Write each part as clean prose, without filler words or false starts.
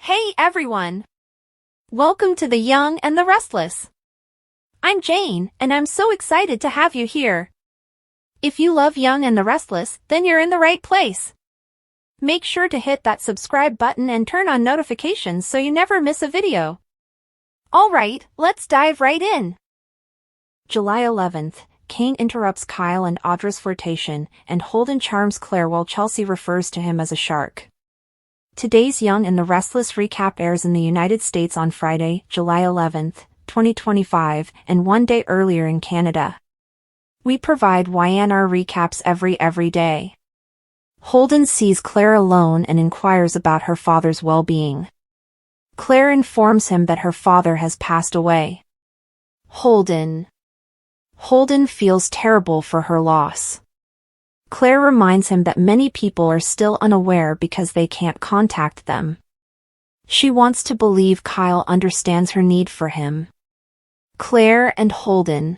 Hey everyone! Welcome to The Young and the Restless. I'm Jane, and I'm so excited to have you here. If you love Young and the Restless, then you're in the right place. Make sure to hit that subscribe button and turn on notifications so you never miss a video. Alright, let's dive right in. July 11th, Cane interrupts Kyle and Audra's flirtation, and Holden charms Claire while Chelsea refers to him as a shark. Today's Young and the Restless recap airs in the United States on Friday, July 11th, 2025, and one day earlier in Canada. We provide YNR recaps every day. Holden sees Claire alone and inquires about her father's well-being. Claire informs him that her father has passed away. Holden feels terrible for her loss. Claire reminds him that many people are still unaware because they can't contact them. She wants to believe Kyle understands her need for him. Claire and Holden.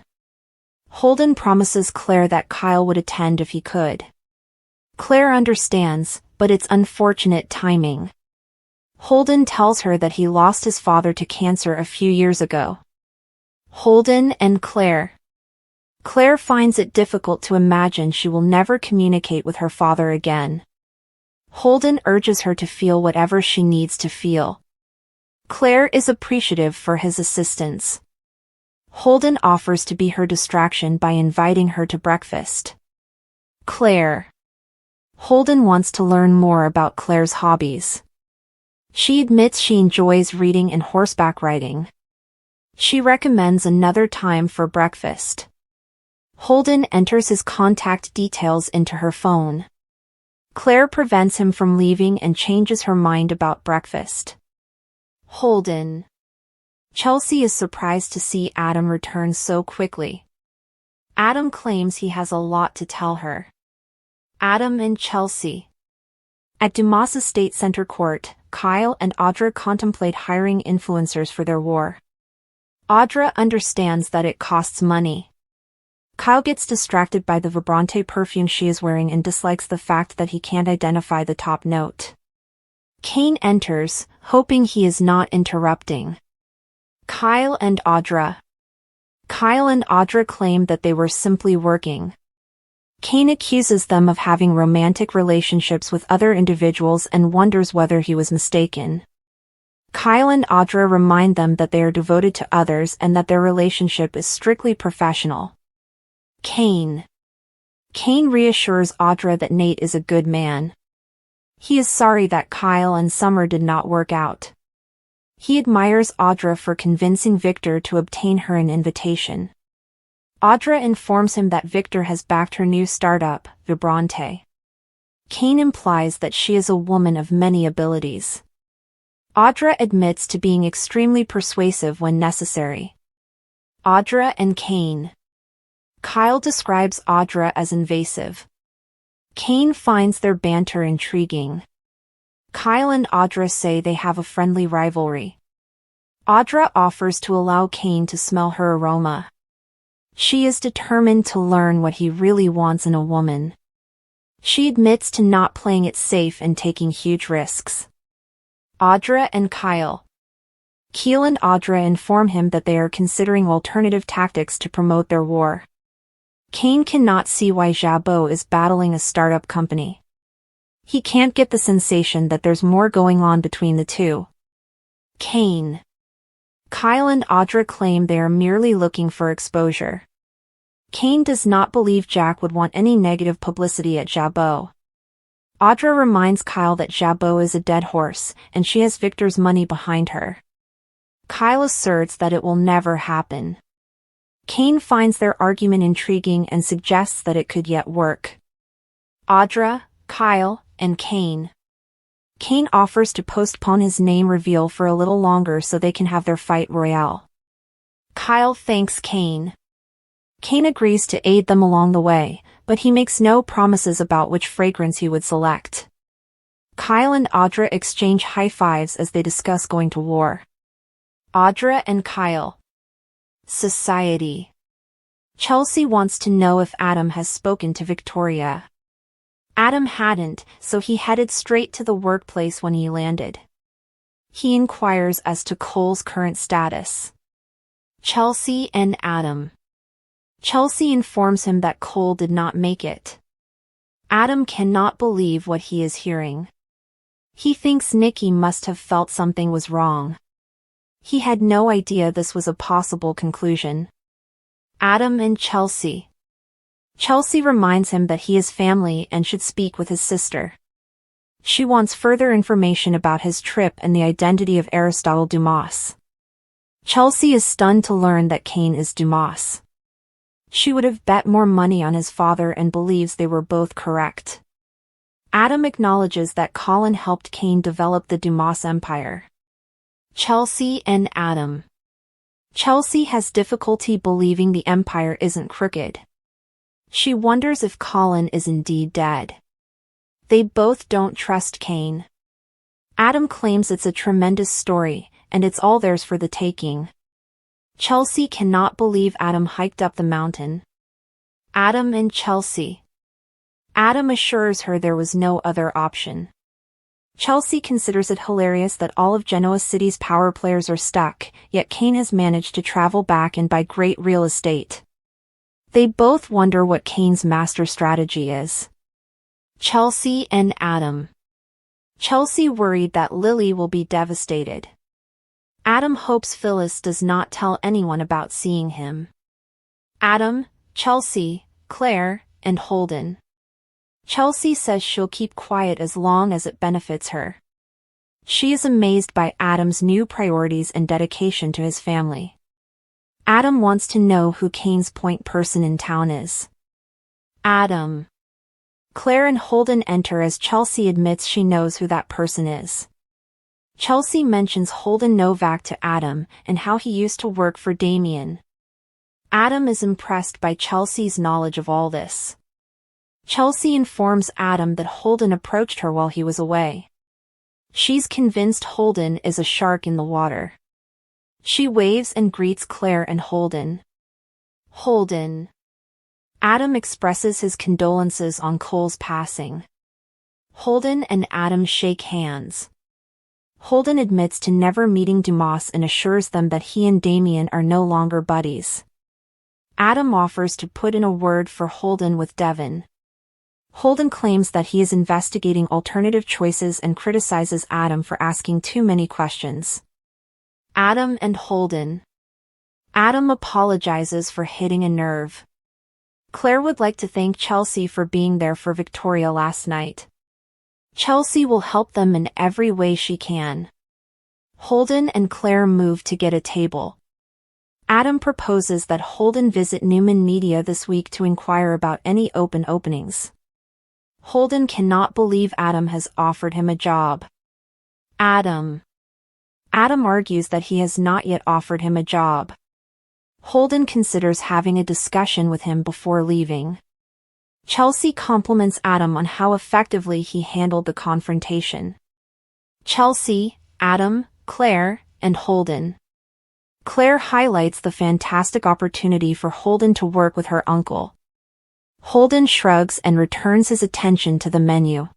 Holden promises Claire that Kyle would attend if he could. Claire understands, but it's unfortunate timing. Holden tells her that he lost his father to cancer a few years ago. Holden and Claire. Claire finds it difficult to imagine she will never communicate with her father again. Holden urges her to feel whatever she needs to feel. Claire is appreciative for his assistance. Holden offers to be her distraction by inviting her to breakfast. Claire. Holden wants to learn more about Claire's hobbies. She admits she enjoys reading and horseback riding. She recommends another time for breakfast. Holden enters his contact details into her phone. Claire prevents him from leaving and changes her mind about breakfast. Holden. Chelsea is surprised to see Adam return so quickly. Adam claims he has a lot to tell her. Adam and Chelsea. At Dumas State Center Court, Kyle and Audra contemplate hiring influencers for their war. Audra understands that it costs money. Kyle gets distracted by the Vibrante perfume she is wearing and dislikes the fact that he can't identify the top note. Cane enters, hoping he is not interrupting. Kyle and Audra. Kyle and Audra claim that they were simply working. Cane accuses them of having romantic relationships with other individuals and wonders whether he was mistaken. Kyle and Audra remind them that they are devoted to others and that their relationship is strictly professional. Cane reassures Audra that Nate is a good man. He is sorry that Kyle and Summer did not work out. He admires Audra for convincing Victor to obtain her an invitation. Audra informs him that Victor has backed her new startup, Vibrante. Cane implies that she is a woman of many abilities. Audra admits to being extremely persuasive when necessary. Audra and Cane. Kyle describes Audra as invasive. Cane finds their banter intriguing. Kyle and Audra say they have a friendly rivalry. Audra offers to allow Cane to smell her aroma. She is determined to learn what he really wants in a woman. She admits to not playing it safe and taking huge risks. Audra and Kyle. Kyle and Audra inform him that they are considering alternative tactics to promote their war. Cane cannot see why Jabot is battling a startup company. He can't get the sensation that there's more going on between the two. Cane. Kyle and Audra claim they are merely looking for exposure. Cane does not believe Jack would want any negative publicity at Jabot. Audra reminds Kyle that Jabot is a dead horse, and she has Victor's money behind her. Kyle asserts that it will never happen. Cane finds their argument intriguing and suggests that it could yet work. Audra, Kyle, and Cane. Cane offers to postpone his name reveal for a little longer so they can have their fight royale. Kyle thanks Cane. Cane agrees to aid them along the way, but he makes no promises about which fragrance he would select. Kyle and Audra exchange high fives as they discuss going to war. Audra and Kyle. Society. Chelsea wants to know if Adam has spoken to Victoria. Adam hadn't, so he headed straight to the workplace when he landed. He inquires as to Cole's current status. Chelsea and Adam. Chelsea informs him that Cole did not make it. Adam cannot believe what he is hearing. He thinks Nikki must have felt something was wrong. He had no idea this was a possible conclusion. Adam and Chelsea. Chelsea reminds him that he is family and should speak with his sister. She wants further information about his trip and the identity of Aristotle Dumas. Chelsea is stunned to learn that Cane is Dumas. She would have bet more money on his father and believes they were both correct. Adam acknowledges that Colin helped Cane develop the Dumas empire. Chelsea and Adam. Chelsea has difficulty believing the empire isn't crooked. She wonders if Colin is indeed dead. They both don't trust Cane. Adam claims it's a tremendous story, and it's all theirs for the taking. Chelsea cannot believe Adam hiked up the mountain. Adam and Chelsea. Adam assures her there was no other option. Chelsea considers it hilarious that all of Genoa City's power players are stuck, yet Cane has managed to travel back and buy great real estate. They both wonder what Cane's master strategy is. Chelsea and Adam. Chelsea worried that Lily will be devastated. Adam hopes Phyllis does not tell anyone about seeing him. Adam, Chelsea, Claire, and Holden. Chelsea says she'll keep quiet as long as it benefits her. She is amazed by Adam's new priorities and dedication to his family. Adam wants to know who Cane's point person in town is. Adam. Claire and Holden enter as Chelsea admits she knows who that person is. Chelsea mentions Holden Novak to Adam and how he used to work for Damien. Adam is impressed by Chelsea's knowledge of all this. Chelsea informs Adam that Holden approached her while he was away. She's convinced Holden is a shark in the water. She waves and greets Claire and Holden. Holden. Adam expresses his condolences on Cole's passing. Holden and Adam shake hands. Holden admits to never meeting Dumas and assures them that he and Damien are no longer buddies. Adam offers to put in a word for Holden with Devon. Holden claims that he is investigating alternative choices and criticizes Adam for asking too many questions. Adam and Holden. Adam apologizes for hitting a nerve. Claire would like to thank Chelsea for being there for Victoria last night. Chelsea will help them in every way she can. Holden and Claire move to get a table. Adam proposes that Holden visit Newman Media this week to inquire about any open openings. Holden cannot believe Adam has offered him a job. Adam. Adam argues that he has not yet offered him a job. Holden considers having a discussion with him before leaving. Chelsea compliments Adam on how effectively he handled the confrontation. Chelsea, Adam, Claire, and Holden. Claire highlights the fantastic opportunity for Holden to work with her uncle. Holden shrugs and returns his attention to the menu.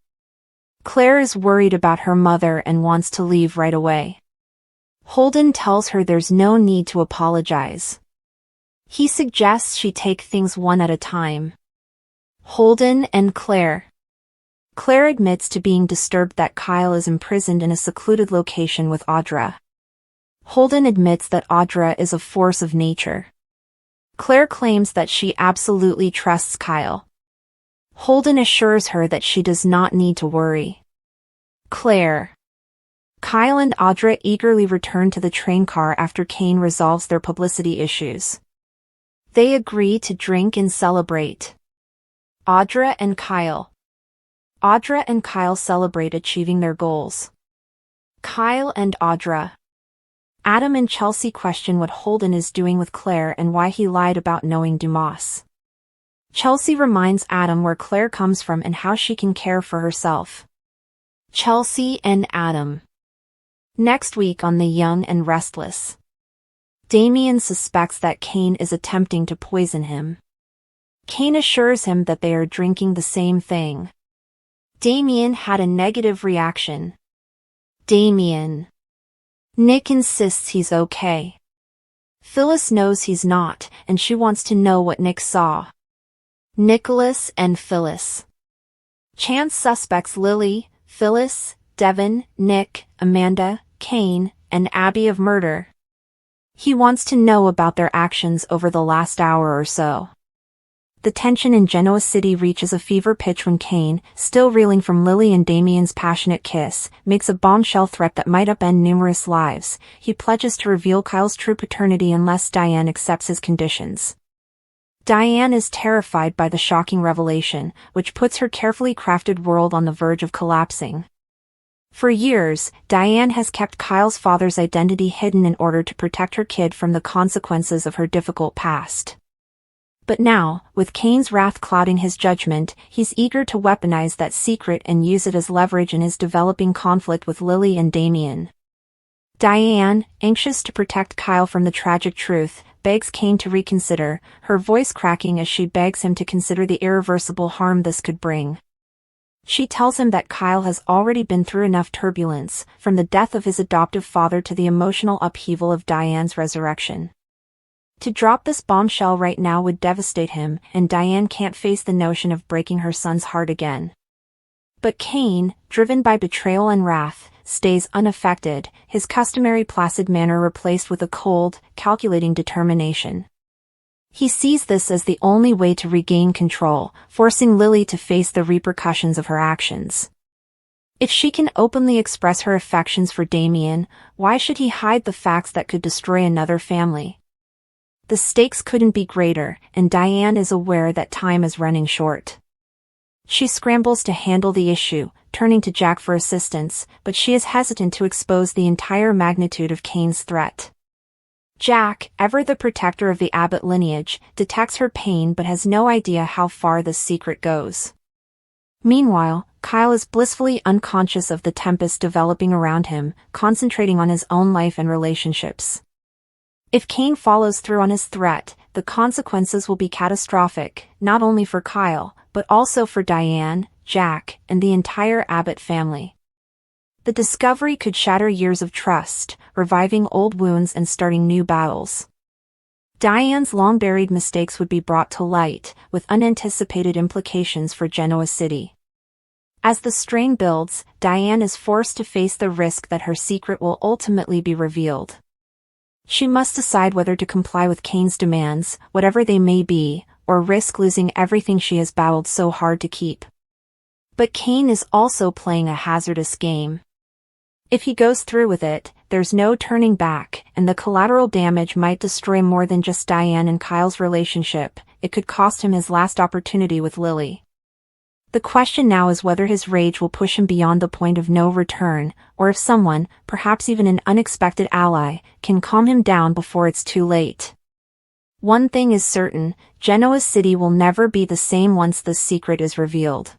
Claire is worried about her mother and wants to leave right away. Holden tells her there's no need to apologize. He suggests she take things one at a time. Holden and Claire. Claire admits to being disturbed that Kyle is imprisoned in a secluded location with Audra. Holden admits that Audra is a force of nature. Claire claims that she absolutely trusts Kyle. Holden assures her that she does not need to worry. Claire. Kyle and Audra eagerly return to the train car after Cane resolves their publicity issues. They agree to drink and celebrate. Audra and Kyle. Audra and Kyle celebrate achieving their goals. Kyle and Audra. Adam and Chelsea question what Holden is doing with Claire and why he lied about knowing Dumas. Chelsea reminds Adam where Claire comes from and how she can care for herself. Chelsea and Adam. Next week on The Young and Restless. Damien suspects that Cane is attempting to poison him. Cane assures him that they are drinking the same thing. Damien had a negative reaction. Damien. Nick insists he's okay. Phyllis knows he's not, and she wants to know what Nick saw. Nicholas and Phyllis. Chance suspects Lily, Phyllis, Devin, Nick, Amanda, Cane, and Abby of murder. He wants to know about their actions over the last hour or so. The tension in Genoa City reaches a fever pitch when Cane, still reeling from Lily and Damien's passionate kiss, makes a bombshell threat that might upend numerous lives. He pledges to reveal Kyle's true paternity unless Diane accepts his conditions. Diane is terrified by the shocking revelation, which puts her carefully crafted world on the verge of collapsing. For years, Diane has kept Kyle's father's identity hidden in order to protect her kid from the consequences of her difficult past. But now, with Cane's wrath clouding his judgment, he's eager to weaponize that secret and use it as leverage in his developing conflict with Lily and Damien. Diane, anxious to protect Kyle from the tragic truth, begs Cane to reconsider, her voice cracking as she begs him to consider the irreversible harm this could bring. She tells him that Kyle has already been through enough turbulence, from the death of his adoptive father to the emotional upheaval of Diane's resurrection. To drop this bombshell right now would devastate him, and Diane can't face the notion of breaking her son's heart again. But Cane, driven by betrayal and wrath, stays unaffected, his customary placid manner replaced with a cold, calculating determination. He sees this as the only way to regain control, forcing Lily to face the repercussions of her actions. If she can openly express her affections for Damien, why should he hide the facts that could destroy another family? The stakes couldn't be greater, and Diane is aware that time is running short. She scrambles to handle the issue, turning to Jack for assistance, but she is hesitant to expose the entire magnitude of Cane's threat. Jack, ever the protector of the Abbott lineage, detects her pain but has no idea how far this secret goes. Meanwhile, Kyle is blissfully unconscious of the tempest developing around him, concentrating on his own life and relationships. If Cane follows through on his threat, the consequences will be catastrophic, not only for Kyle, but also for Diane, Jack, and the entire Abbott family. The discovery could shatter years of trust, reviving old wounds and starting new battles. Diane's long-buried mistakes would be brought to light, with unanticipated implications for Genoa City. As the strain builds, Diane is forced to face the risk that her secret will ultimately be revealed. She must decide whether to comply with Cane's demands, whatever they may be, or risk losing everything she has battled so hard to keep. But Cane is also playing a hazardous game. If he goes through with it, there's no turning back, and the collateral damage might destroy more than just Diane and Kyle's relationship. It could cost him his last opportunity with Lily. The question now is whether his rage will push him beyond the point of no return, or if someone, perhaps even an unexpected ally, can calm him down before it's too late. One thing is certain, Genoa City will never be the same once this secret is revealed.